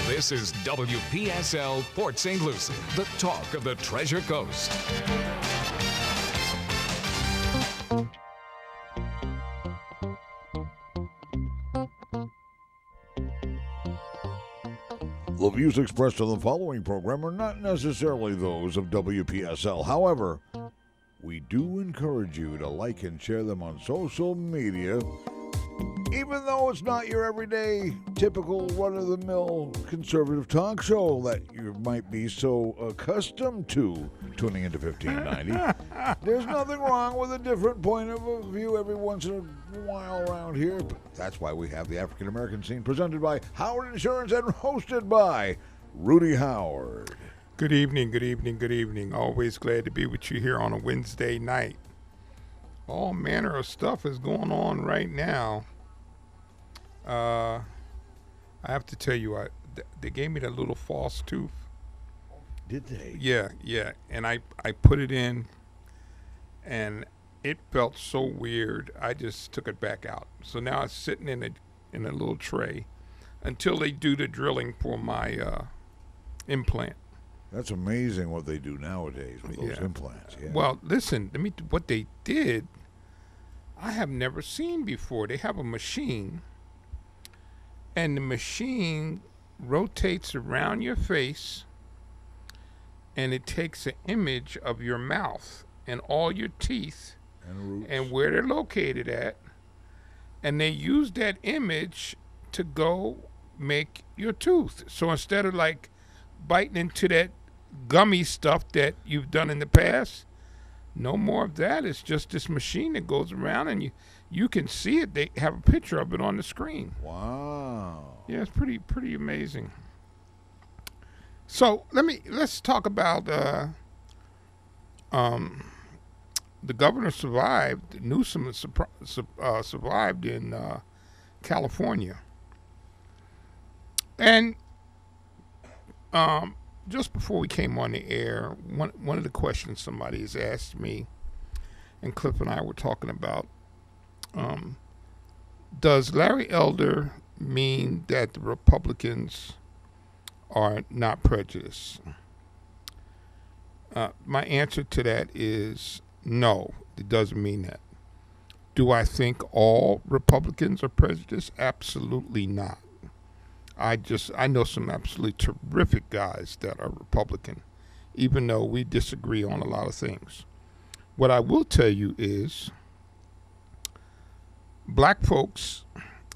This is WPSL Port St. Lucie, the talk of the Treasure Coast. The views expressed on the following program are not necessarily those of WPSL. However, we do encourage you to like and share them on social media, even though it's not your everyday, typical, run-of-the-mill conservative talk show that you might be so accustomed to tuning into 1590. There's nothing wrong with a different point of view every once in a while around here. But that's why we have the African American Scene, presented by Howard Insurance and hosted by Rudy Howard. Good evening, good evening, good evening. Always glad to be with you here on a Wednesday night. All manner of stuff is going on right now. I have to tell you, they gave me that little false tooth. Did they? Yeah. And I put it in, and it felt so weird. I just took it back out. So now it's sitting in a little tray until they do the drilling for my implant. That's amazing what they do nowadays with those implants. Yeah. Well, listen, what they did, I have never seen before. They have a machine, and the machine rotates around your face, and it takes an image of your mouth and all your teeth and where they're located at, and they use that image to go make your tooth. So instead of like biting into that gummy stuff that you've done in the past, no more of that. It's just this machine that goes around, and you can see it. They have a picture of it on the screen. Wow. Yeah, it's pretty amazing. So let's talk about the governor survived. Newsom survived in California, and just before we came on the air, one of the questions somebody has asked me, and Cliff and I were talking about, does Larry Elder mean that the Republicans are not prejudiced? My answer to that is no, it doesn't mean that. Do I think all Republicans are prejudiced? Absolutely not. I know some absolutely terrific guys that are Republican, even though we disagree on a lot of things. What I will tell you is black folks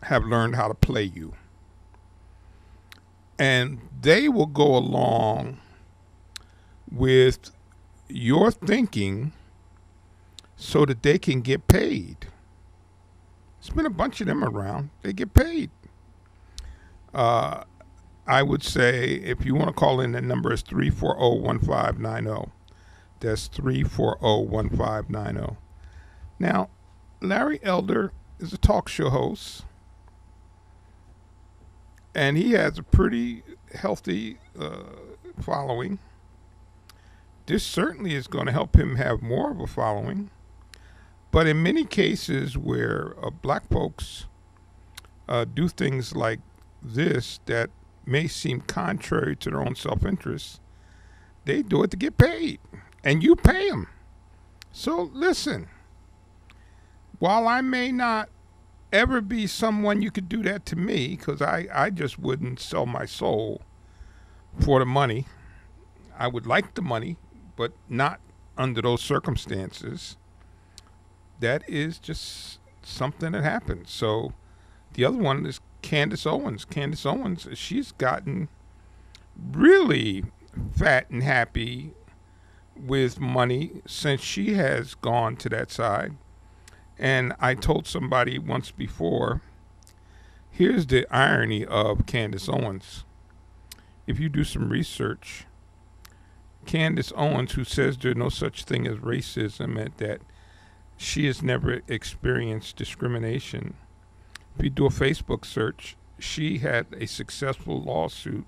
have learned how to play you. And they will go along with your thinking so that they can get paid. There's been a bunch of them around. They get paid. I would say if you want to call in, the number is 340-1590. That's 340-1590. Now, Larry Elder is a talk show host, and he has a pretty healthy following. This certainly is going to help him have more of a following. But in many cases where black folks do things like this that may seem contrary to their own self-interest, they do it to get paid, and you pay them. So listen, while I may not ever be someone you could do that to me, because I just wouldn't sell my soul for the money. I would like the money, but not under those circumstances. That is just something that happens. So the other one is Candace Owens. Candace Owens, she's gotten really fat and happy with money since she has gone to that side. And I told somebody once before, here's the irony of Candace Owens. If you do some research, Candace Owens, who says there's no such thing as racism and that she has never experienced discrimination, if you do a Facebook search, she had a successful lawsuit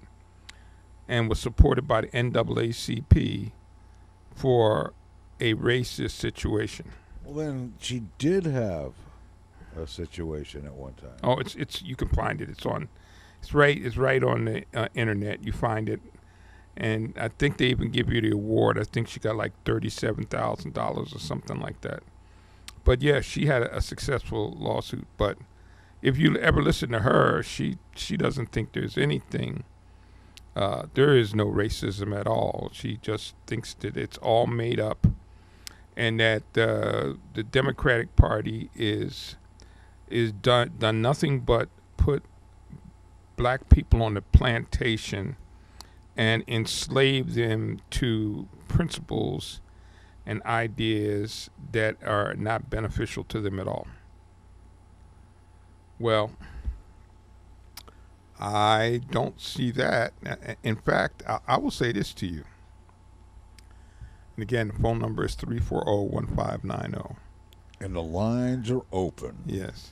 and was supported by the NAACP for a racist situation. Well, then she did have a situation at one time. Oh, it's you can find it. It's right on the internet. You find it, and I think they even give you the award. I think she got like $37,000 or something like that. But yeah, she had a successful lawsuit. But if you ever listen to her, she doesn't think there's anything. There is no racism at all. She just thinks that it's all made up, and that the Democratic Party is done nothing but put black people on the plantation and enslave them to principles and ideas that are not beneficial to them at all. Well, I don't see that. In fact, I will say this to you. And again, the phone number is 340-1590. And the lines are open. Yes.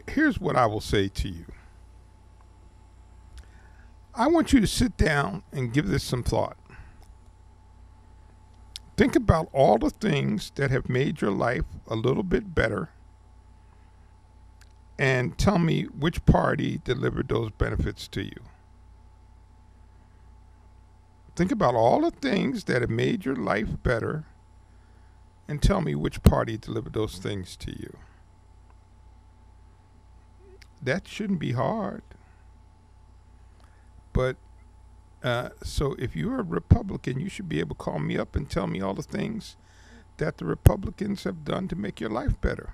Here's what I will say to you. I want you to sit down and give this some thought. Think about all the things that have made your life a little bit better, and tell me which party delivered those benefits to you. Think about all the things that have made your life better, and tell me which party delivered those things to you. That shouldn't be hard. But so if you're a Republican, you should be able to call me up and tell me all the things that the Republicans have done to make your life better.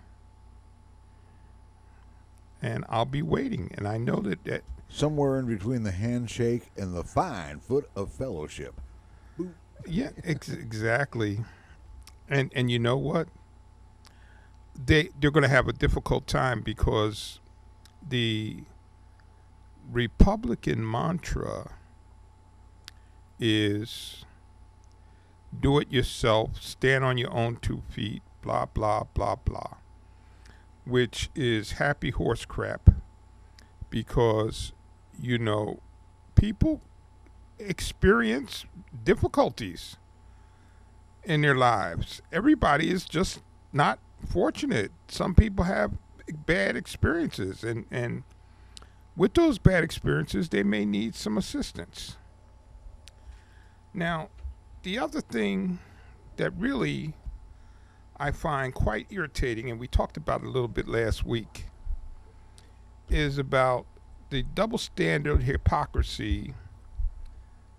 And I'll be waiting. And I know that somewhere in between the handshake and the fine foot of fellowship. Yeah, exactly. And you know what? They're going to have a difficult time because the Republican mantra is do it yourself, stand on your own 2 feet, blah, blah, blah, blah, which is happy horse crap because, you know, people experience difficulties in their lives. Everybody is just not fortunate. Some people have bad experiences, and with those bad experiences, they may need some assistance. Now, the other thing that really I find quite irritating, and we talked about it a little bit last week, is about the double standard hypocrisy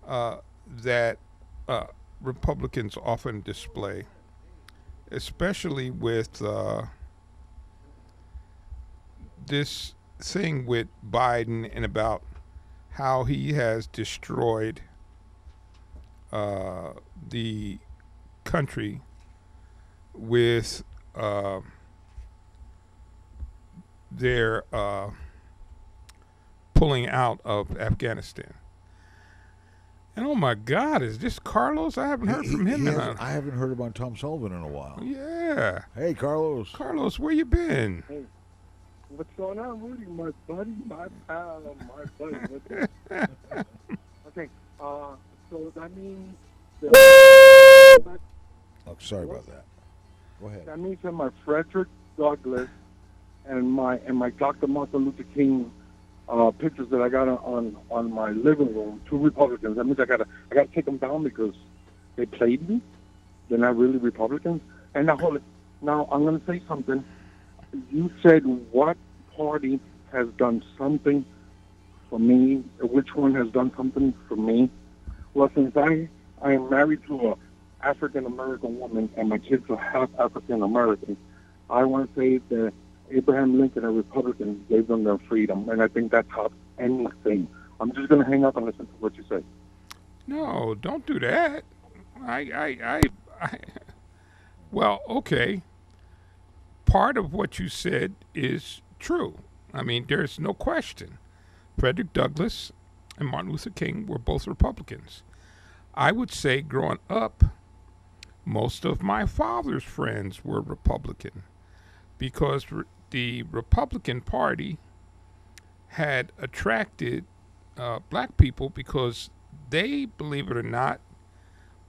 that Republicans often display, especially with this thing with Biden and about how he has destroyed the country with their pulling out of Afghanistan. And oh my God, is this Carlos? I haven't heard from him. I haven't heard about Tom Sullivan in a while. Yeah. Hey, Carlos. Carlos, where you been? Hey, what's going on, Rudy? My buddy, my pal, my buddy. Okay, so that means... Oh, sorry about that. Go ahead. That means that my Frederick Douglass and my Dr. Martin Luther King pictures that I got on my living room, 2 Republicans. That means I gotta take them down because they played me. They're not really Republicans. And now hold it. Now I'm gonna say something. You said what party has done something for me? Which one has done something for me? Well, since I am married to a African American woman and my kids are half African American, I want to say that Abraham Lincoln, a Republican, gave them their freedom, and I think that tops anything. I'm just going to hang up and listen to what you say. No, don't do that. Well, okay. Part of what you said is true. I mean, there's no question. Frederick Douglass and Martin Luther King were both Republicans. I would say growing up, most of my father's friends were Republican because the Republican Party had attracted black people because they, believe it or not,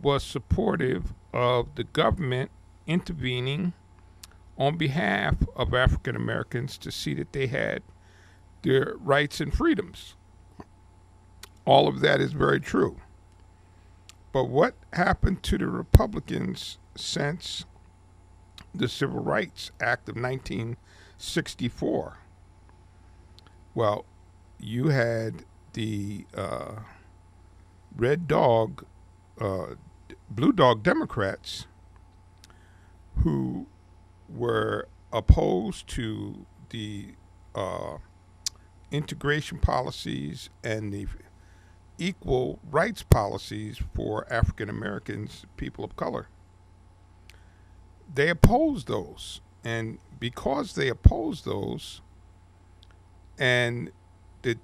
was supportive of the government intervening on behalf of African Americans to see that they had their rights and freedoms. All of that is very true. But what happened to the Republicans since the Civil Rights Act of 1964? Well, you had the blue dog Democrats who were opposed to the integration policies and the equal rights policies for African Americans, people of color. They opposed those, and because they opposed those, and they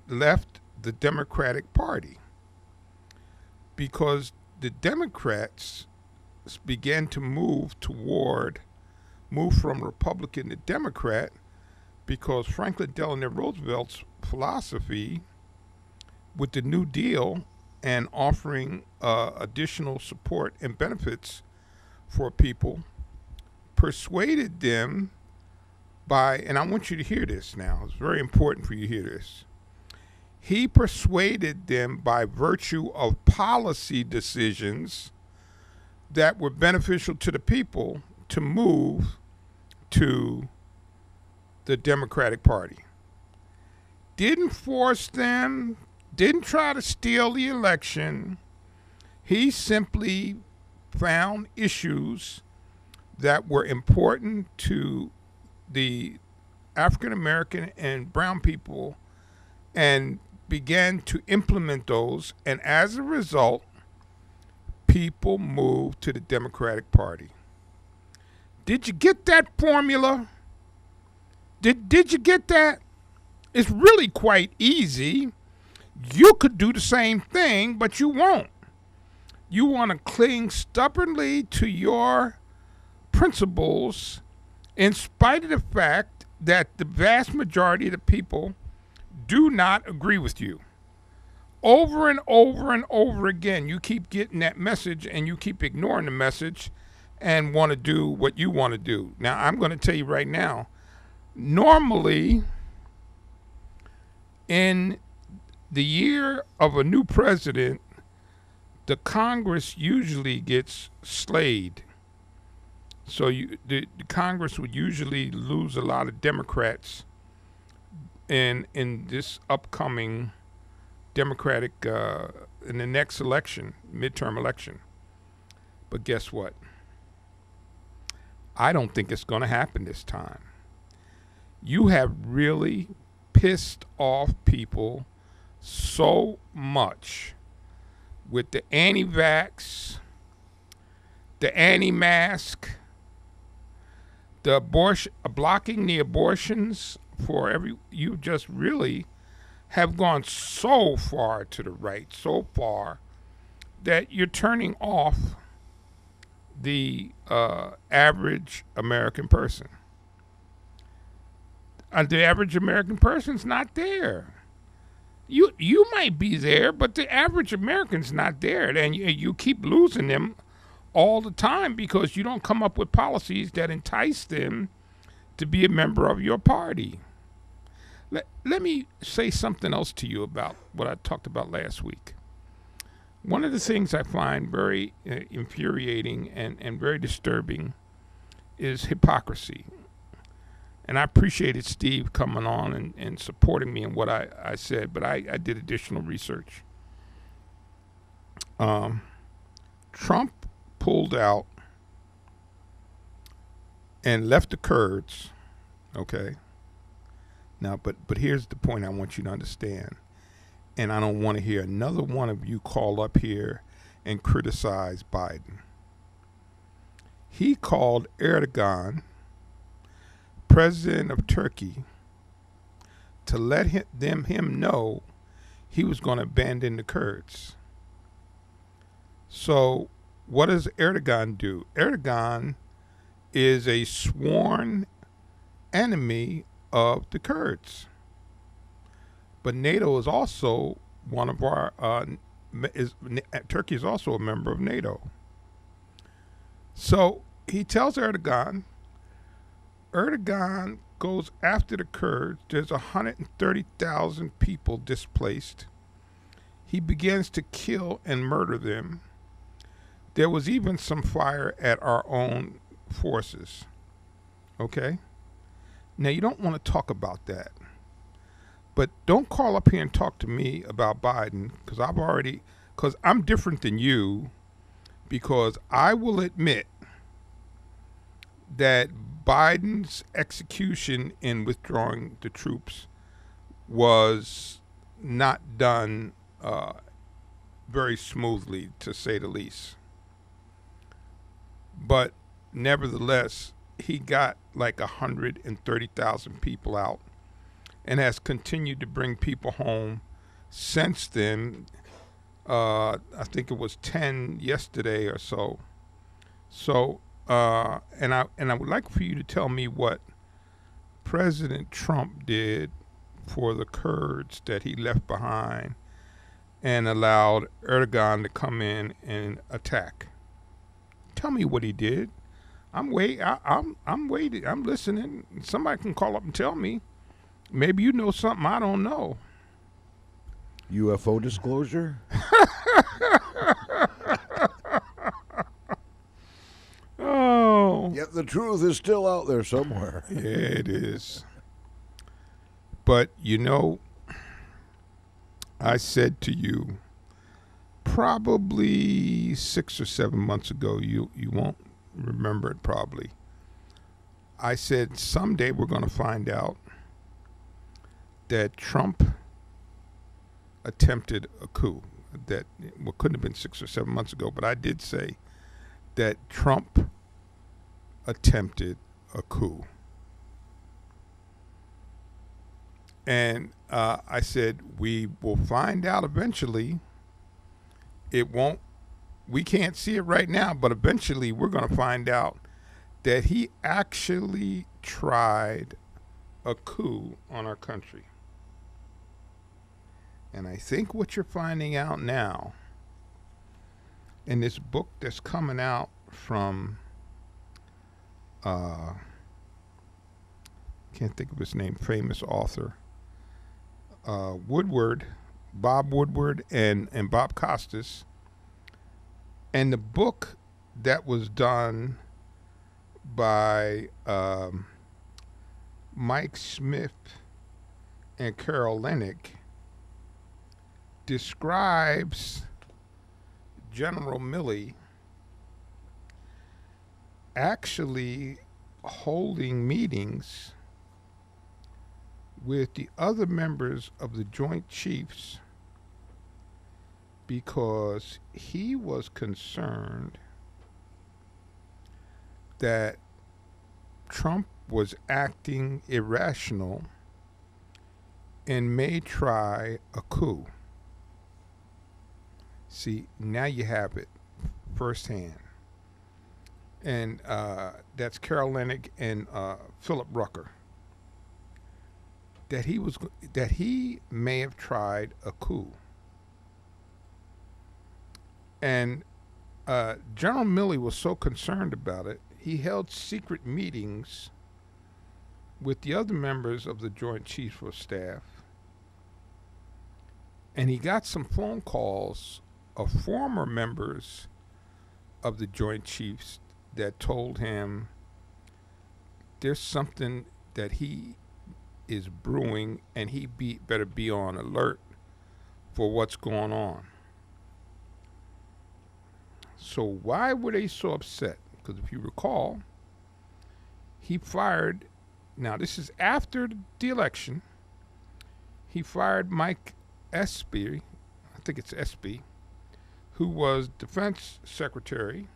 left the Democratic Party because the Democrats began to move from Republican to Democrat because Franklin Delano Roosevelt's philosophy with the New Deal and offering additional support and benefits for people persuaded them by, and I want you to hear this now, it's very important for you to hear this. He persuaded them by virtue of policy decisions that were beneficial to the people to move to the Democratic Party. Didn't force them, didn't try to steal the election. He simply found issues that were important to the African American and brown people and began to implement those, and as a result, people moved to the Democratic Party. Did you get that formula? Did you get that? It's really quite easy. You could do the same thing, but you won't. You want to cling stubbornly to your principles in spite of the fact that the vast majority of the people do not agree with you. Over and over and over again, you keep getting that message and you keep ignoring the message and want to do what you want to do. Now, I'm going to tell you right now, normally in the year of a new president, the Congress usually gets slayed. So the Congress would usually lose a lot of Democrats in this upcoming Democratic, in the next election, midterm election. But guess what? I don't think it's going to happen this time. You have really pissed off people so much with the anti-vax, the anti-mask, the abortion, blocking the abortions you just really have gone so far to the right, so far that you're turning off the average American person. The average American person's not there. You might be there, but the average American's not there, and you keep losing them all the time because you don't come up with policies that entice them to be a member of your party. Let me say something else to you about what I talked about last week. One of the things I find very infuriating and very disturbing is hypocrisy. And I appreciated Steve coming on and supporting me in what I said, but I did additional research. Trump pulled out and left the Kurds, okay? Now, but here's the point I want you to understand, and I don't want to hear another one of you call up here and criticize Biden. He called Erdogan, president of Turkey, to let him know he was going to abandon the Kurds. So what does Erdogan do? Erdogan is a sworn enemy of the Kurds. But NATO is also one of our, Turkey is also a member of NATO. So he tells Erdogan goes after the Kurds. There's 130,000 people displaced. He begins to kill and murder them. There was even some fire at our own forces. Okay? Now, you don't want to talk about that. But don't call up here and talk to me about Biden, because I'm different than you, because I will admit that Biden's execution in withdrawing the troops was not done very smoothly, to say the least. But nevertheless, he got like 130,000 people out and has continued to bring people home since then. I think it was 10 yesterday or so. So, and I would like for you to tell me what President Trump did for the Kurds that he left behind and allowed Erdogan to come in and attack. Tell me what he did. I'm waiting. I'm listening. Somebody can call up and tell me. Maybe you know something I don't know. UFO disclosure? Oh. Yet the truth is still out there somewhere. Yeah, it is. But, you know, I said to you probably 6 or 7 months ago, you won't remember it probably. I said someday we're going to find out that Trump attempted a coup. That couldn't have been 6 or 7 months ago, but I did say that Trump attempted a coup. And I said we will find out eventually. We can't see it right now, but eventually we're going to find out that he actually tried a coup on our country. And I think what you're finding out now in this book that's coming out from, can't think of his name, famous author, Woodward, Bob Woodward and Bob Costas, and the book that was done by Mike Smith and Carol Lennick describes General Milley actually holding meetings with the other members of the Joint Chiefs because he was concerned that Trump was acting irrational and may try a coup. See, now you have it firsthand. And that's Carol Lennick and Philip Rucker. That he may have tried a coup. And General Milley was so concerned about it, he held secret meetings with the other members of the Joint Chiefs of Staff. And he got some phone calls of former members of the Joint Chiefs that told him there's something that he is brewing and he better be on alert for what's going on. So why were they so upset? Because if you recall, he fired, now this is after the election, he fired Mike Espy, I think it's Espy, who was Defense Secretary.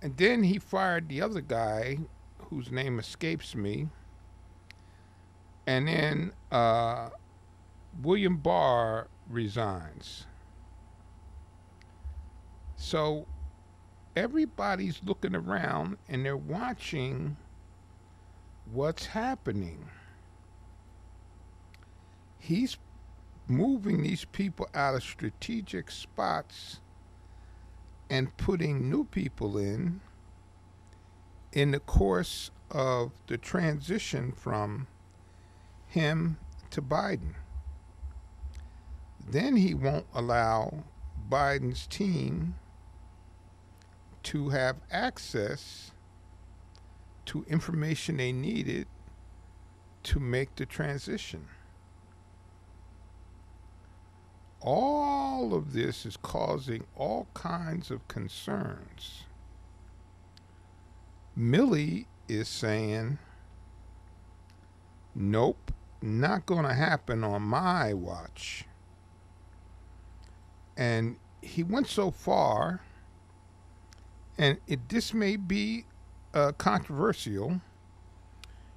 And then he fired the other guy whose name escapes me. And then William Barr resigns. So everybody's looking around and they're watching what's happening. He's moving these people out of strategic spots and putting new people in the course of the transition from him to Biden. Then he won't allow Biden's team to have access to information they needed to make the transition. All of this is causing all kinds of concerns. Millie is saying, nope, not going to happen on my watch. And he went so far, and this may be controversial,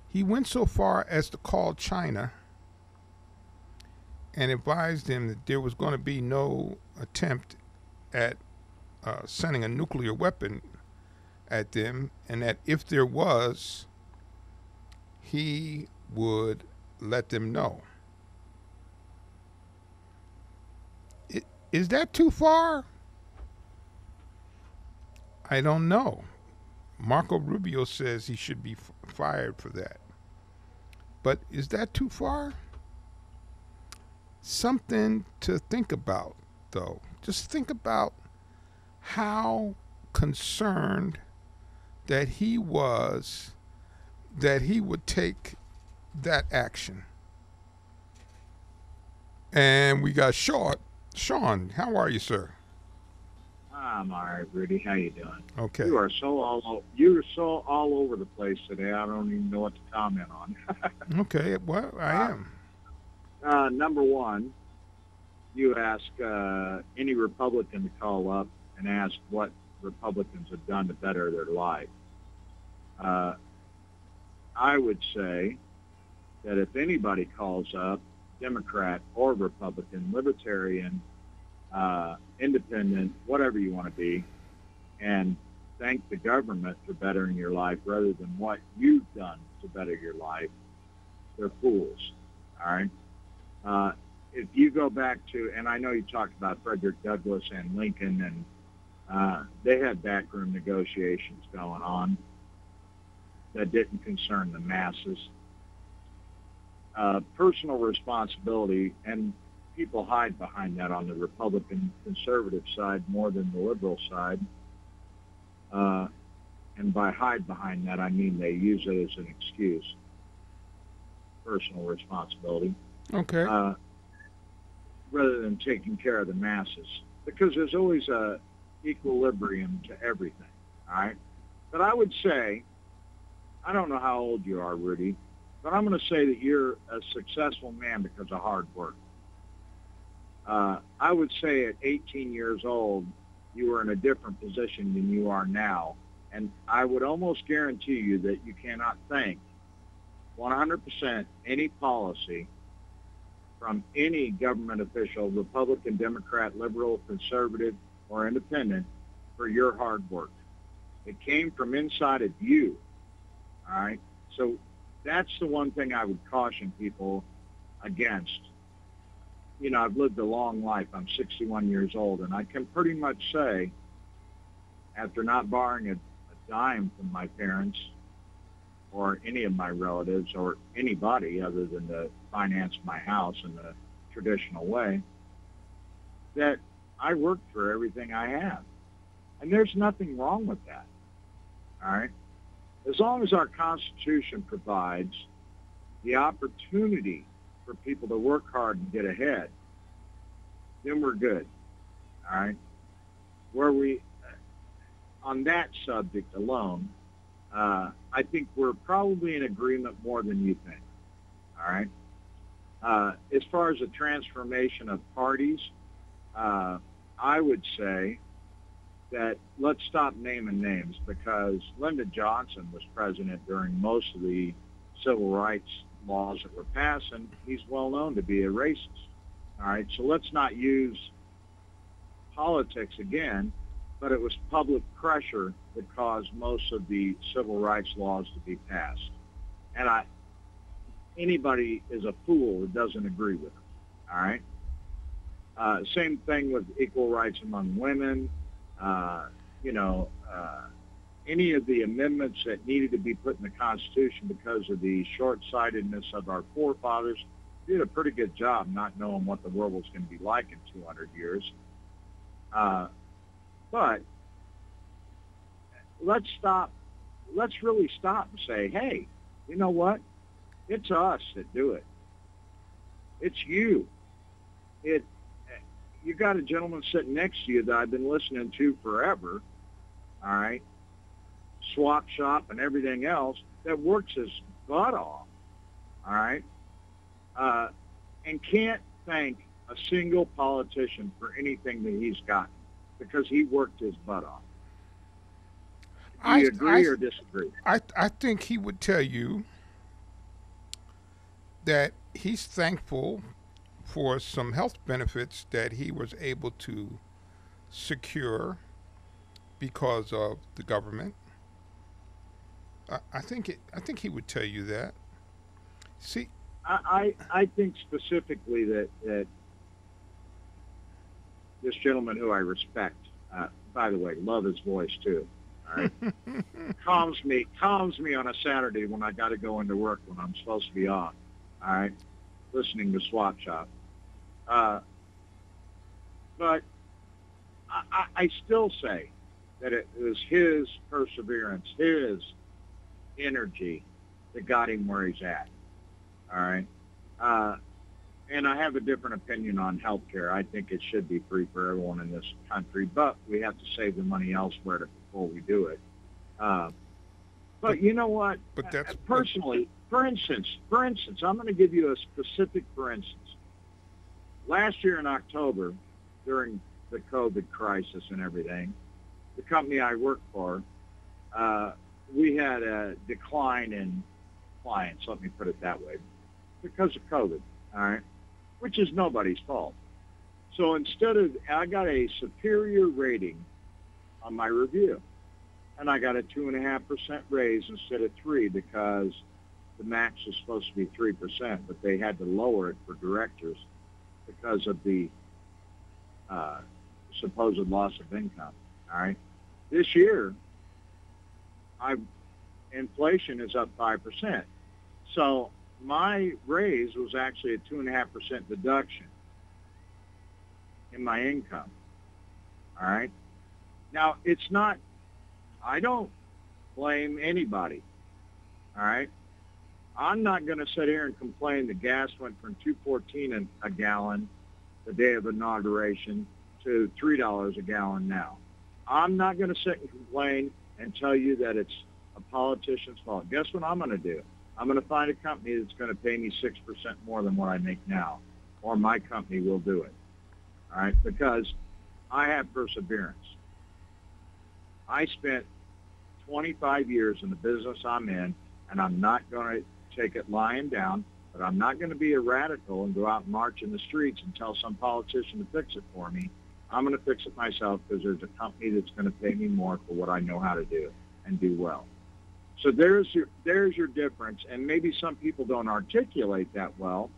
he went so far as to call China and advised them that there was going to be no attempt at sending a nuclear weapon at them, and that if there was, he would let them know. Is that too far? I don't know. Marco Rubio says he should be fired for that. But is that too far? Something to think about, though. Just think about how concerned that he was that he would take that action. And we got Sean. Sean, how are you, sir? I'm all right, Rudy. How you doing? Okay. You are so all over the place today. I don't even know what to comment on. Okay. Well, I am. Number one, you ask any Republican to call up and ask what Republicans have done to better their life. I would say that if anybody calls up, Democrat or Republican, Libertarian, independent, whatever you want to be, and thank the government for bettering your life rather than what you've done to better your life, they're fools. All right? If you go back to, and I know you talked about Frederick Douglass and Lincoln, and they had backroom negotiations going on that didn't concern the masses. Personal responsibility, and people hide behind that on the Republican conservative side more than the liberal side. And by hide behind that, I mean they use it as an excuse. Personal responsibility. Okay. Rather than taking care of the masses. Because there's always a equilibrium to everything, all right? But I would say, I don't know how old you are, Rudy, but I'm going to say that you're a successful man because of hard work. I would say at 18 years old, you were in a different position than you are now. And I would almost guarantee you that you cannot thank 100% any policy from any government official, Republican, Democrat, liberal, conservative, or independent, for your hard work. It came from inside of you, all right? So that's the one thing I would caution people against. You know, I've lived a long life. I'm 61 years old, and I can pretty much say, after not borrowing a dime from my parents or any of my relatives or anybody other than to finance my house in the traditional way, that I worked for everything I have. And there's nothing wrong with that, all right? As long as our Constitution provides the opportunity for people to work hard and get ahead, then we're good, all right? On that subject alone, I think we're probably in agreement more than you think, all right? As far as the transformation of parties, I would say that let's stop naming names, because Lyndon Johnson was president during most of the civil rights laws that were passed, and he's well known to be a racist. All right, so let's not use politics again, but it was public pressure that caused most of the civil rights laws to be passed. And anybody is a fool that doesn't agree with it, all right? Same thing with equal rights among women, any of the amendments that needed to be put in the Constitution because of the short-sightedness of our forefathers. Did a pretty good job not knowing what the world was going to be like in 200 years. But let's stop. Let's really stop and say, hey, you know what? It's us that do it. It's you. You got a gentleman sitting next to you that I've been listening to forever, all right, swap shop and everything else, that works his butt off, all right, and can't thank a single politician for anything that he's gotten because he worked his butt off. Do you agree or disagree? I think he would tell you that he's thankful for some health benefits that he was able to secure because of the government. I think he would tell you that. See, I think specifically that this gentleman who I respect, by the way, love his voice too. All right, calms me on a Saturday when I got to go into work when I'm supposed to be off. All right, listening to Swap Shop. But I still say that it was his perseverance, his energy that got him where he's at. All right. And I have a different opinion on healthcare. I think it should be free for everyone in this country, but we have to save the money elsewhere before we do it. But you know what? But that's personally, for instance, I'm going to give you a specific for instance. Last year in October, during the COVID crisis and everything, the company I work for, we had a decline in clients, let me put it that way, because of COVID, all right, which is nobody's fault. So I got a superior rating on my review, and I got a 2.5% raise instead of 3% because the max was supposed to be 3%, but they had to lower it for directors because of the supposed loss of income. All right, this year, inflation is up 5%, so my raise was actually a 2.5% deduction in my income. All right, now it's not. I don't blame anybody. All right. I'm not going to sit here and complain that gas went from $2.14 a gallon the day of inauguration to $3 a gallon now. I'm not going to sit and complain and tell you that it's a politician's fault. Guess what I'm going to do? I'm going to find a company that's going to pay me 6% more than what I make now, or my company will do it. All right, because I have perseverance. I spent 25 years in the business I'm in, and I'm not going to take it lying down, but I'm not going to be a radical and go out and march in the streets and tell some politician to fix it for me. I'm going to fix it myself because there's a company that's going to pay me more for what I know how to do and do well. So there's your difference, and maybe some people don't articulate that well,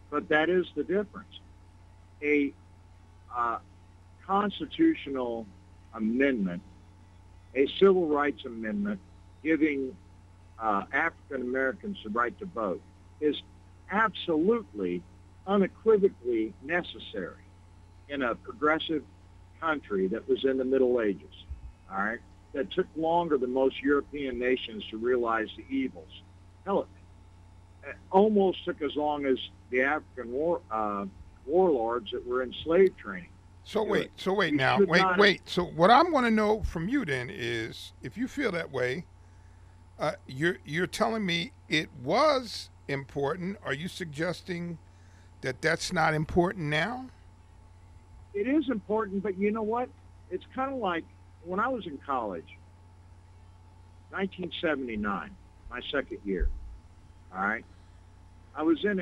but that is the difference. A constitutional amendment, a civil rights amendment giving African Americans the right to vote is absolutely, unequivocally necessary in a progressive country that was in the Middle Ages, all right, that took longer than most European nations to realize the evils. Hell, it almost took as long as the African warlords that were in slave training. So wait. So what I'm going to know from you then is, if you feel that way, you're telling me it was important. Are you suggesting that that's not important now? It is important, but you know what? It's kind of like when I was in college, 1979, my second year. All right, I was in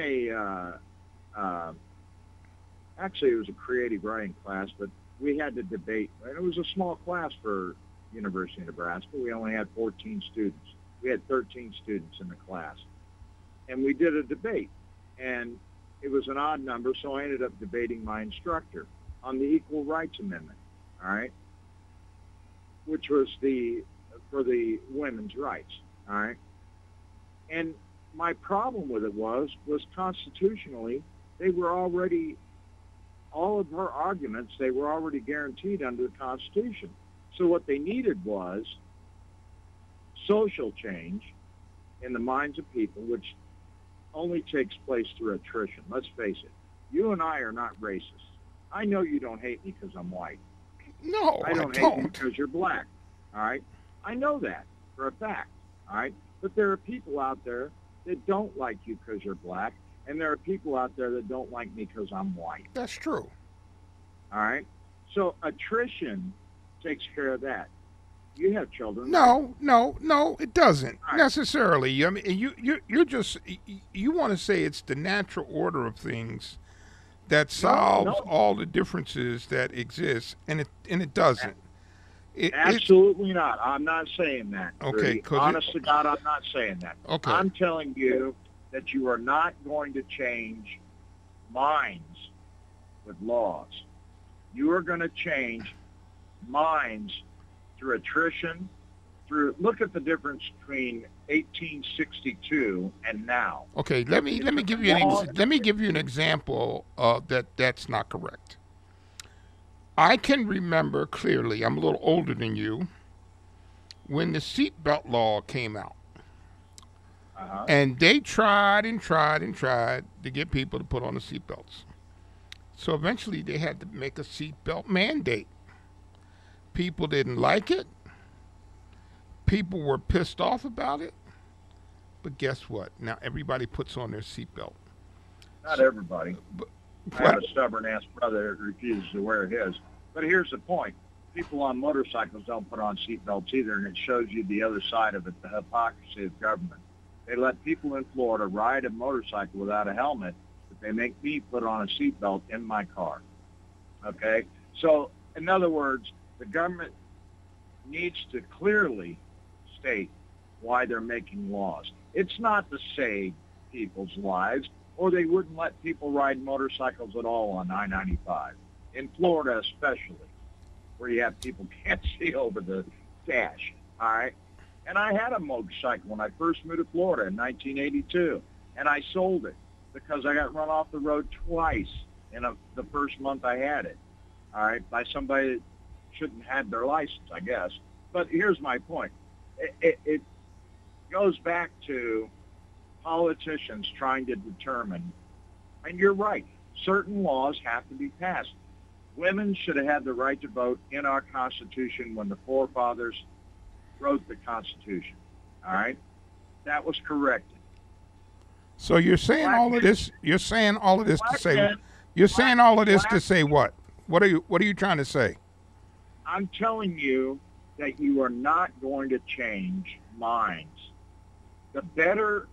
actually it was a creative writing class, but we had to debate. And it was a small class for University of Nebraska. We only had 14 students. We had 13 students in the class. And we did a debate. And it was an odd number, so I ended up debating my instructor on the Equal Rights Amendment. All right? which was for the women's rights. All right, and my problem with it was constitutionally they were already, all of her arguments, they were already guaranteed under the Constitution. So what they needed was social change in the minds of people, which only takes place through attrition. Let's face it. You and I are not racist. I know you don't hate me because I'm white. No, I don't hate you because you're black. All right? I know that for a fact. All right? But there are people out there that don't like you because you're black, and there are people out there that don't like me because I'm white. That's true. All right? So attrition takes care of that. You have children. No, it doesn't Right. necessarily. I mean, you want to say it's the natural order of things that solves all the differences that exist, and it doesn't. Absolutely not. I'm not saying that. Okay, Rudy. Honest to God, I'm not saying that. Okay. I'm telling you that you are not going to change minds with laws. You are going to change minds through attrition. Look at the difference between 1862 and now. Okay, let me give you an example that's not correct. I can remember clearly, I'm a little older than you, when the seatbelt law came out. Uh-huh. And they tried to get people to put on the seatbelts. So eventually they had to make a seatbelt mandate. People didn't like it. People were pissed off about it. But guess what? Now everybody puts on their seatbelt. Not everybody. I have a stubborn-ass brother who refuses to wear his. But here's the point. People on motorcycles don't put on seatbelts either, and it shows you the other side of it, the hypocrisy of government. They let people in Florida ride a motorcycle without a helmet, but they make me put on a seatbelt in my car. Okay? So, in other words, the government needs to clearly state why they're making laws. It's not to save people's lives, or they wouldn't let people ride motorcycles at all on I-95. In Florida especially, where you have people can't see over the dash, all right? And I had a motorcycle when I first moved to Florida in 1982, and I sold it because I got run off the road twice in the first month I had it, all right, by somebody that shouldn't have their license, I guess. But here's my point. It goes back to politicians trying to determine, and you're right, certain laws have to be passed. Women should have had the right to vote in our Constitution when the forefathers wrote the Constitution. All right? That was corrected. So you're saying all of this. You're saying all of this to say. You're saying all of this to say what? What are you trying to say? I'm telling you that you are not going to change minds. The better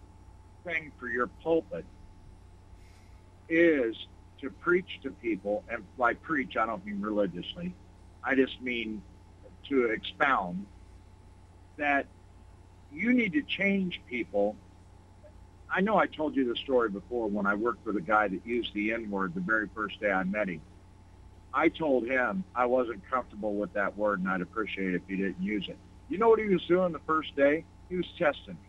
thing for your pulpit is to preach to people, and by preach I don't mean religiously, I just mean to expound that you need to change people. I know I told you the story before when I worked with a guy that used the N-word the very first day I met him. I told him I wasn't comfortable with that word and I'd appreciate it if he didn't use it. You know what he was doing the first day? He was testing me.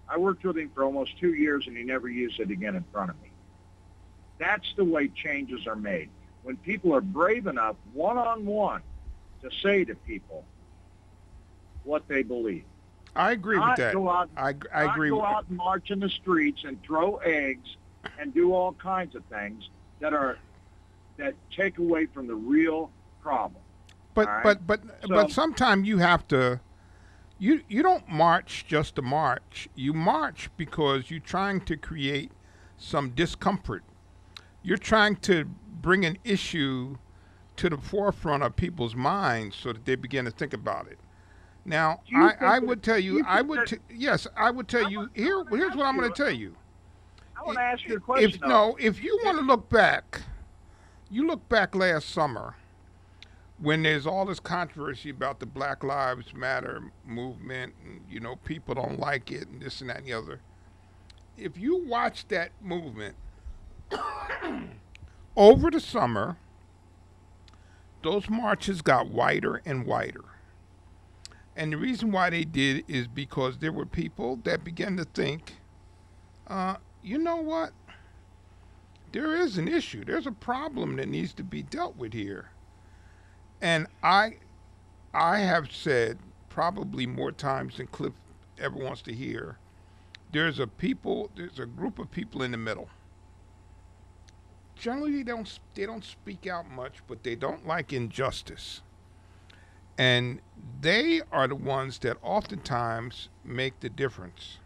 I worked with him for almost 2 years and he never used it again in front of me. That's the way changes are made. When people are brave enough, one-on-one, to say to people what they believe. I agree with that. I agree with go out and march in the streets and throw eggs and do all kinds of things that take away from the real problem. But right? but sometimes you have to. You don't march just to march. You march because you're trying to create some discomfort. You're trying to bring an issue to the forefront of people's minds so that they begin to think about it. Now, I would tell you, here's what I'm going to tell you. I want to ask you a question. If you want to look back, you look back last summer when there's all this controversy about the Black Lives Matter movement, and, people don't like it and this and that and the other. If you watch that movement over the summer, those marches got wider and wider. And the reason why they did is because there were people that began to think, you know what? There is an issue. There's a problem that needs to be dealt with here. And I have said probably more times than Cliff ever wants to hear, there's a group of people in the middle. Generally, they don't speak out much, but they don't like injustice. And they are the ones that oftentimes make the difference.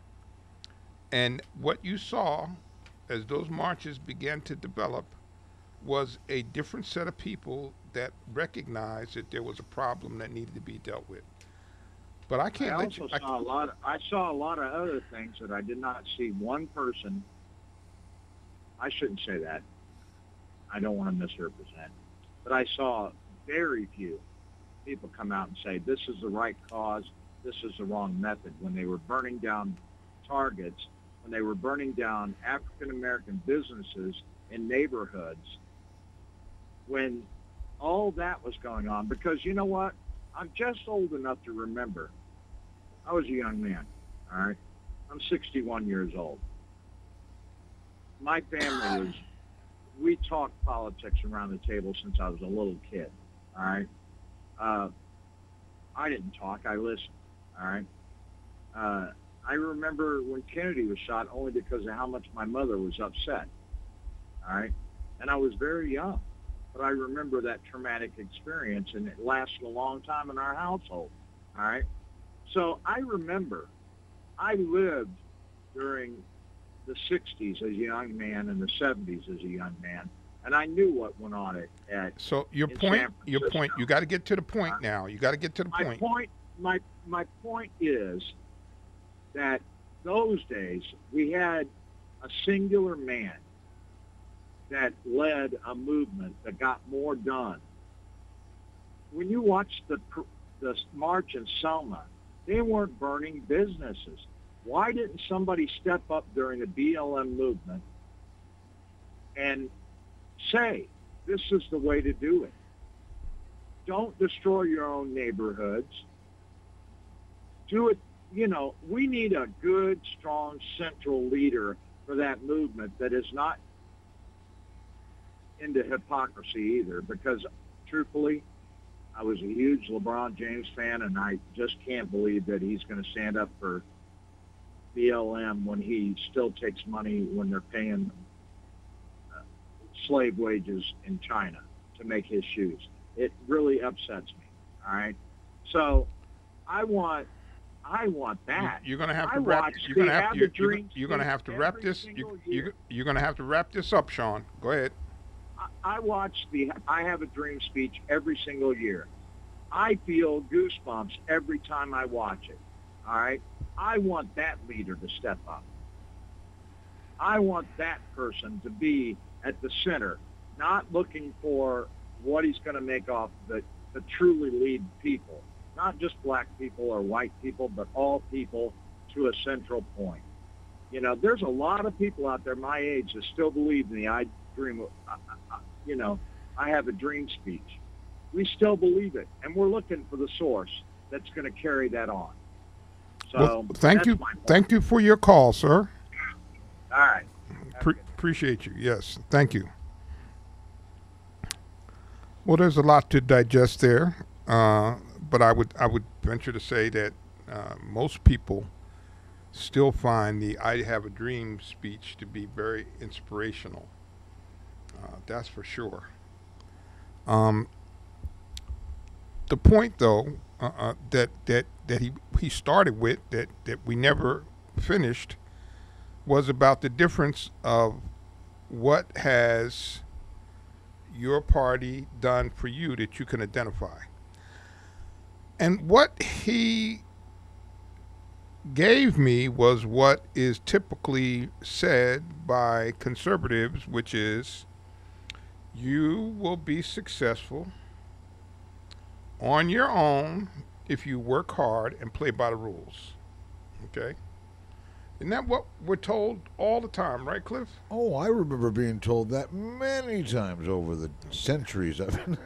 And what you saw as those marches began to develop was a different set of people that recognized that there was a problem that needed to be dealt with. But I can't let you. I saw a lot of other things that I did not see one person. I shouldn't say that. I don't want to misrepresent. But I saw very few people come out and say, this is the right cause, this is the wrong method. When they were burning down Targets, when they were burning down African-American businesses in neighborhoods, when all that was going on. Because you know what? I'm just old enough to remember. I was a young man, all right? I'm 61 years old. My family we talked politics around the table since I was a little kid, all right? I didn't talk, I listened, all right? I remember when Kennedy was shot only because of how much my mother was upset, all right? And I was very young, but I remember that traumatic experience, and it lasted a long time in our household, all right? So I remember I lived during the 60s as a young man and the 70s as a young man, and I knew what went on at So your point, you got to get to the point now. You got to get to the point. My point is that those days we had a singular man that led a movement that got more done. When you watch the march in Selma, they weren't burning businesses. Why didn't somebody step up during the BLM movement and say, this is the way to do it? Don't destroy your own neighborhoods. Do it, we need a good, strong central leader for that movement that is not into hypocrisy either, because truthfully, I was a huge LeBron James fan, and I just can't believe that he's going to stand up for BLM when he still takes money when they're paying slave wages in China to make his shoes. It really upsets me. All right. So I want that. You're going to have to wrap. You're going to have to wrap this. You're going to have to wrap this up, Sean. Go ahead. I watch the I Have a Dream speech every single year. I feel goosebumps every time I watch it. All right. I want that leader to step up. I want that person to be at the center, not looking for what he's going to make off, but truly lead people, not just black people or white people, but all people to a central point. There's a lot of people out there my age that still believe in the I Have a Dream speech. We still believe it, and we're looking for the source that's going to carry that on. So well, thank you. Thank you for your call, sir. All right. Appreciate you. Yes. Thank you. Well, there's a lot to digest there, but I would venture to say that most people still find the "I Have a Dream" speech to be very inspirational. That's for sure. The point, though, that he started with that we never finished was about the difference of what has your party done for you that you can identify. And what he gave me was what is typically said by conservatives, which is you will be successful on your own if you work hard and play by the rules. Okay? Isn't that what we're told all the time, right, Cliff? Oh, I remember being told that many times over the centuries. I've been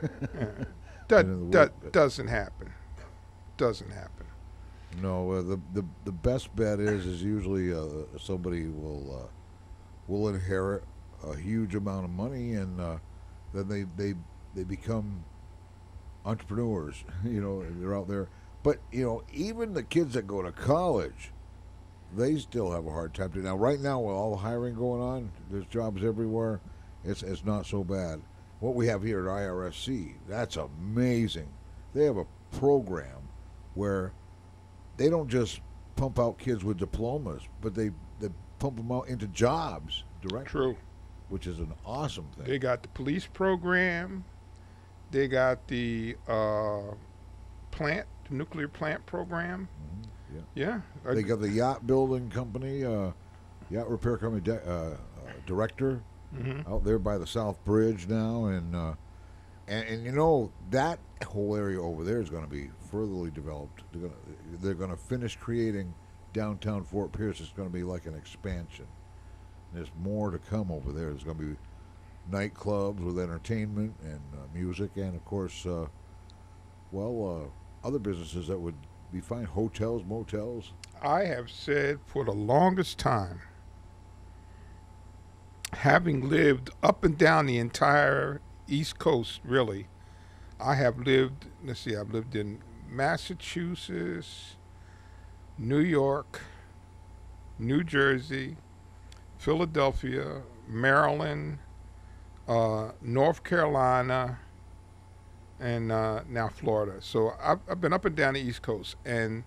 That doesn't happen. Doesn't happen. No, the best bet is usually somebody will inherit a huge amount of money, and then they become entrepreneurs. They're out there. But even the kids that go to college, they still have a hard time. Now, right now, with all the hiring going on, there's jobs everywhere. It's not so bad. What we have here at IRSC, that's amazing. They have a program where they don't just pump out kids with diplomas, but they pump them out into jobs directly. True. Which is an awesome thing. They got the police program. They got the nuclear plant program. Mm-hmm. Yeah. They got the yacht building company, yacht repair company director out there by the South Bridge now, and that whole area over there is going to be furtherly developed. They're going to finish creating downtown Fort Pierce. It's going to be like an expansion. There's more to come over there. There's going to be nightclubs with entertainment and music, and of course, other businesses that would be fine. Hotels, motels. I have said for the longest time, having lived up and down the entire East Coast, really, I've lived in Massachusetts, New York, New Jersey, Philadelphia, Maryland, North Carolina, and now Florida. So I've been up and down the East Coast, and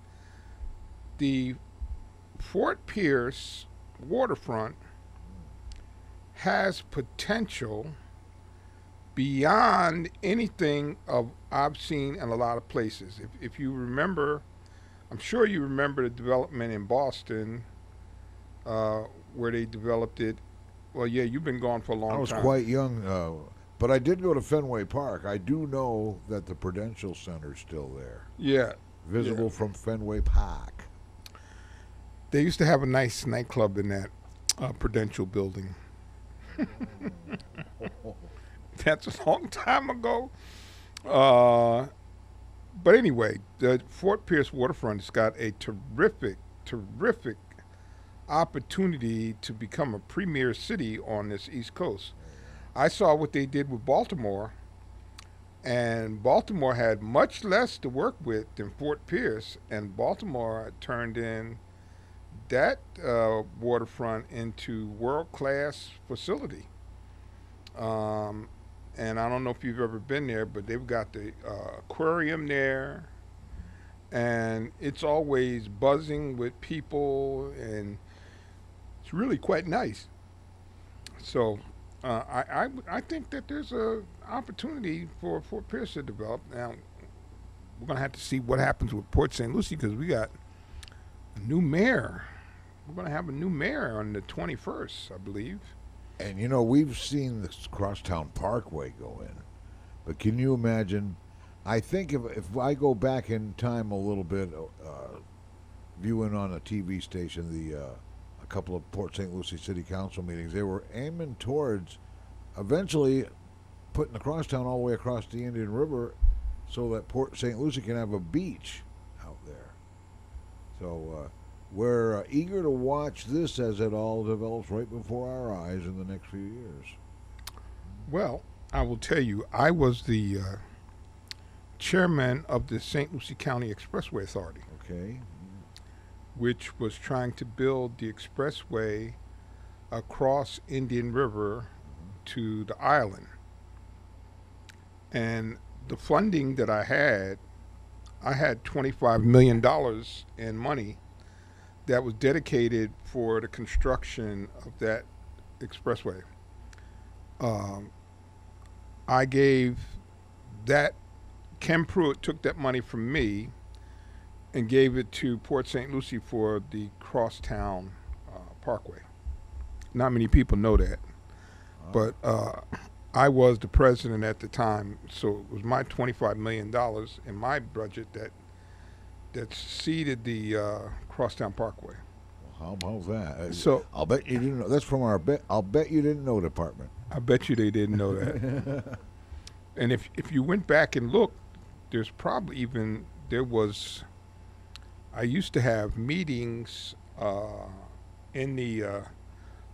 the Fort Pierce waterfront has potential beyond anything I've seen in a lot of places. If you remember, I'm sure you remember the development in Boston where they developed it. Well, yeah, you've been gone for a long time. I was quite young, but I did go to Fenway Park. I do know that the Prudential Center's still there. Yeah. Visible from Fenway Park. They used to have a nice nightclub in that Prudential building. That's a long time ago. But anyway, the Fort Pierce waterfront has got a terrific opportunity to become a premier city on this East Coast. I saw what they did with Baltimore, and Baltimore had much less to work with than Fort Pierce, and Baltimore turned in that waterfront into world-class facility. And I don't know if you've ever been there, but they've got the aquarium there, and it's always buzzing with people, and it's really quite nice. So I think that there's a opportunity for Fort Pierce to develop. Now, we're going to have to see what happens with Port St. Lucie, because we got a new mayor. We're going to have a new mayor on the 21st, I believe. And we've seen this Crosstown Parkway go in, but can you imagine? I think if I go back in time a little bit, viewing on a TV station a couple of Port St. Lucie City Council meetings, they were aiming towards eventually putting the Crosstown all the way across the Indian River, so that Port St. Lucie can have a beach out there. So. We're eager to watch this as it all develops right before our eyes in the next few years. Well, I will tell you, I was the chairman of the St. Lucie County Expressway Authority. Okay. Which was trying to build the expressway across Indian River to the island. And the funding that I had $25 million in money that was dedicated for the construction of that expressway. I gave that, Ken Pruitt took that money from me and gave it to Port St. Lucie for the Crosstown Parkway. Not many people know that, but I was the president at the time, so it was my $25 million in my budget that seeded the Crosstown Parkway. Well, how about that? So I'll bet you didn't know. That's from our I'll bet you didn't know department. I bet you they didn't know that. And if you went back and looked, there's probably there was, I used to have meetings in the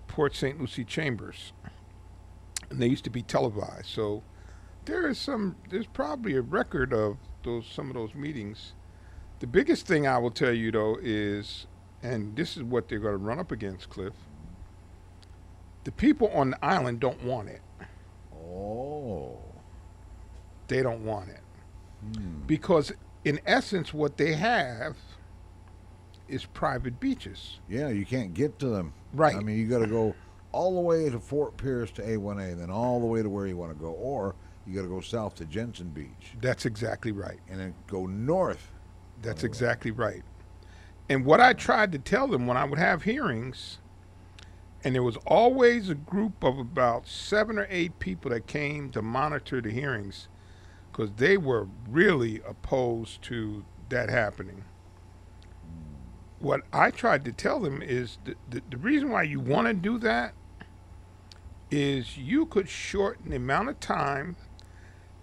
Port St. Lucie chambers, and they used to be televised. So there's probably a record of some of those meetings. The biggest thing I will tell you though is, and this is what they're going to run up against, Cliff. The people on the island don't want it. Oh. They don't want it. Because in essence, what they have is private beaches. Yeah, you can't get to them. Right. I mean, you got to go all the way to Fort Pierce to A1A, then all the way to where you want to go. Or you got to go south to Jensen Beach. That's exactly right. And then go north. That's exactly right. And what I tried to tell them when I would have hearings, and there was always a group of about 7 or 8 people that came to monitor the hearings because they were really opposed to that happening. What I tried to tell them is the reason why you want to do that is you could shorten the amount of time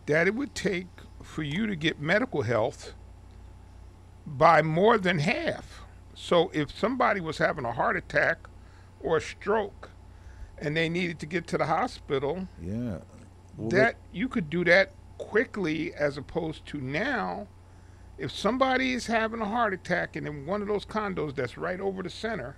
that it would take for you to get medical health by more than half. So if somebody was having a heart attack or a stroke and they needed to get to the hospital, Yeah. Well, you could do that quickly, as opposed to now, if somebody is having a heart attack and in one of those condos that's right over the center,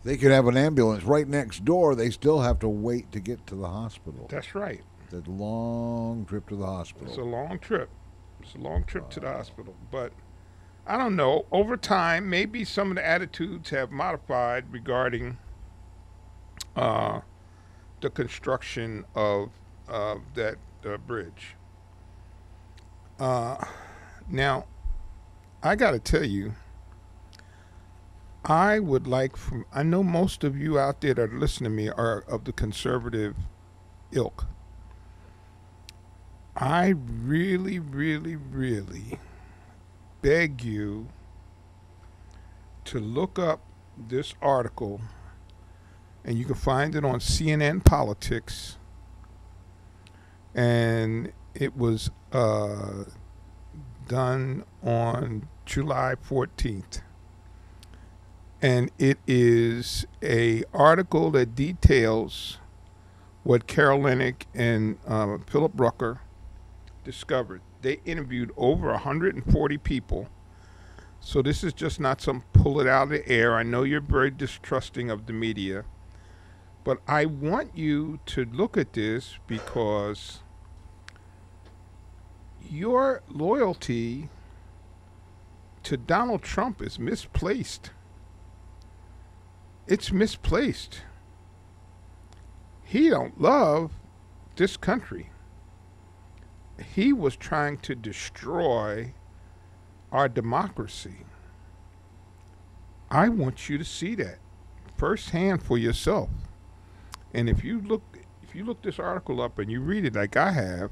they could have an ambulance right next door. They still have to wait to get to the hospital. that's right. That long trip to the hospital. It's a long trip. It's a long trip to the hospital. But I don't know. Over time, maybe some of the attitudes have modified regarding the construction of that bridge. Now, I got to tell you, I know most of you out there that are listening to me are of the conservative ilk. I really, really, really beg you to look up this article, and you can find it on CNN Politics, and it was done on July 14th. And it is a article that details what Carol Lennick and Philip Rucker discovered. They interviewed over 140 people. So this is just not some pull it out of the air. I know you're very distrusting of the media, but I want you to look at this because your loyalty to Donald Trump is misplaced. It's misplaced. He don't love this country. He was trying to destroy our democracy. I want you to see that firsthand for yourself. And if you look this article up and you read it like I have,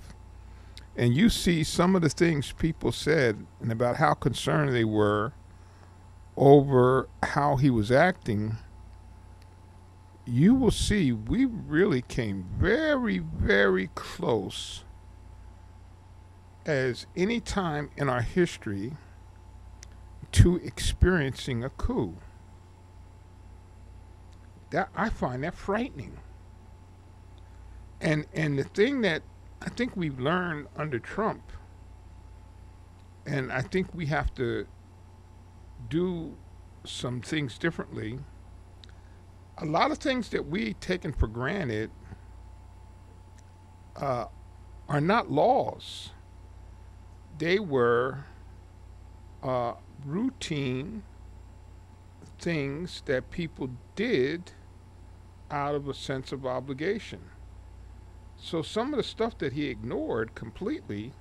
and you see some of the things people said and about how concerned they were over how he was acting, you will see we really came very, very close as any time in our history to experiencing a coup. That I find that frightening. And the thing that I think we've learned under Trump, and I think we have to do some things differently. A lot of things that we taken for granted are not laws. They were routine things that people did out of a sense of obligation. So some of the stuff that he ignored completely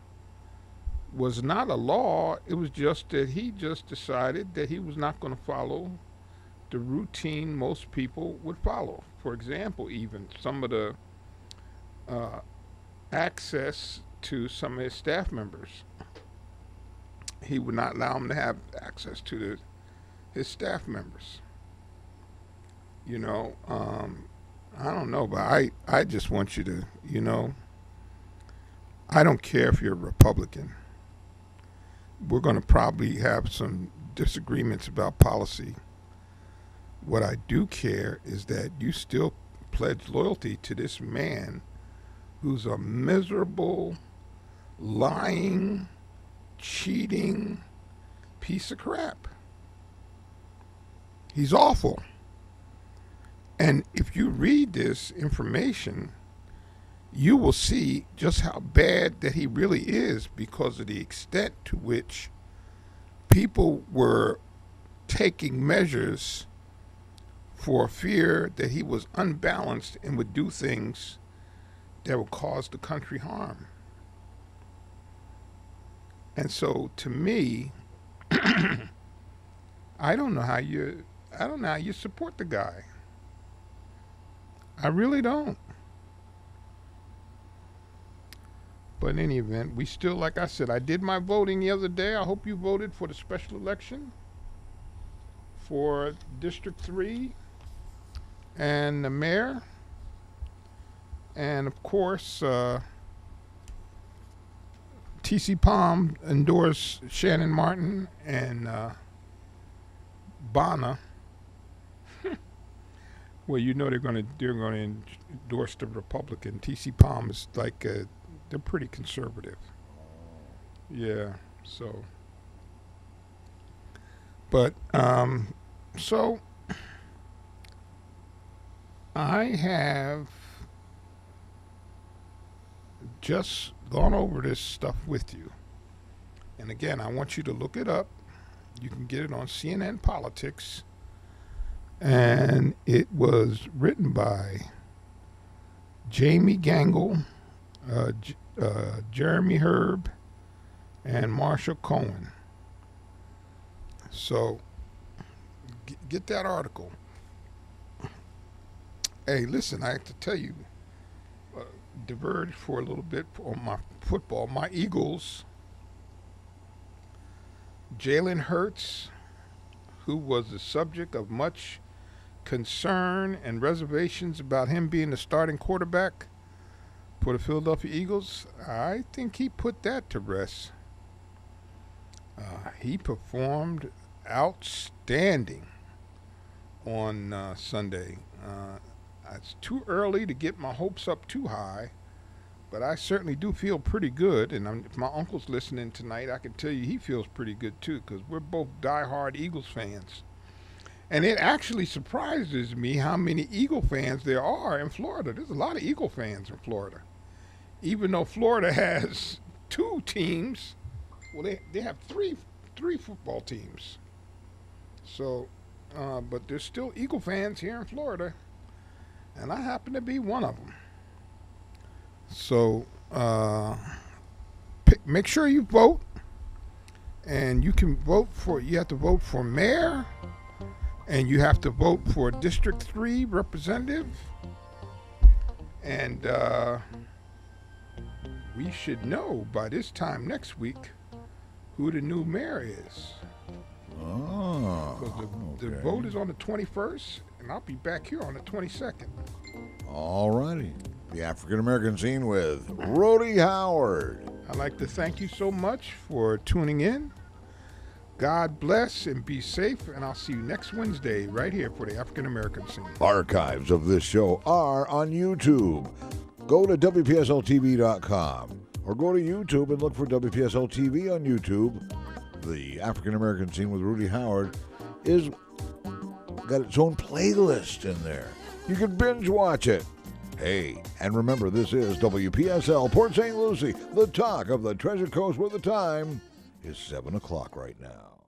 was not a law. It was just that he just decided that he was not going to follow the routine most people would follow. For example, even some of the access to some of his staff members. He would not allow them to have access to his staff members. You know, I don't know, but I just want you to, you know, I don't care if you're a Republican. We're going to probably have some disagreements about policy. What I do care is that you still pledge loyalty to this man who's a miserable, lying, cheating piece of crap. He's awful. And if you read this information, you will see just how bad that he really is because of the extent to which people were taking measures for fear that he was unbalanced and would do things that would cause the country harm. And so to me, I don't know how you support the guy. I really don't. But in any event, we still, like I said, I did my voting the other day. I hope you voted for the special election for District 3 and the mayor. And of course, T.C. Palm endorsed Shannon Martin and Bonner. Well, you know they're going to endorse the Republican. T.C. Palm is like they're pretty conservative. Yeah. So, but so I have just gone over this stuff with you, and again, I want you to look it up. You can get it on CNN Politics. And it was written by Jamie Gangle, Jeremy Herb, and Marshall Cohen. So get that article. Hey, listen, I have to tell you, diverge for a little bit on my football. My Eagles, Jalen Hurts, who was the subject of much concern and reservations about him being the starting quarterback for the Philadelphia Eagles, I think he put that to rest. He performed outstanding on Sunday. It's too early to get my hopes up too high, but I certainly do feel pretty good. And if my uncle's listening tonight, I can tell you he feels pretty good too, because we're both diehard Eagles fans. And it actually surprises me how many Eagle fans there are in Florida. There's a lot of Eagle fans in Florida. Even though Florida has two teams, well, they have three football teams. So, but there's still Eagle fans here in Florida, and I happen to be one of them. So, make sure you vote, and you can vote for. You have to vote for mayor. And you have to vote for District 3 representative. And we should know by this time next week who the new mayor is. Oh, Because the vote is on the 21st, and I'll be back here on the 22nd. All righty. The African American Scene with Rudy Howard. I'd like to thank you so much for tuning in. God bless and be safe, and I'll see you next Wednesday right here for the African American Scene. Archives of this show are on YouTube. Go to WPSLTV.com or go to YouTube and look for WPSL TV on YouTube. The African American Scene with Rudy Howard is got its own playlist in there. You can binge watch it. Hey, and remember, this is WPSL Port St. Lucie, the talk of the Treasure Coast, where the time is 7 o'clock right now.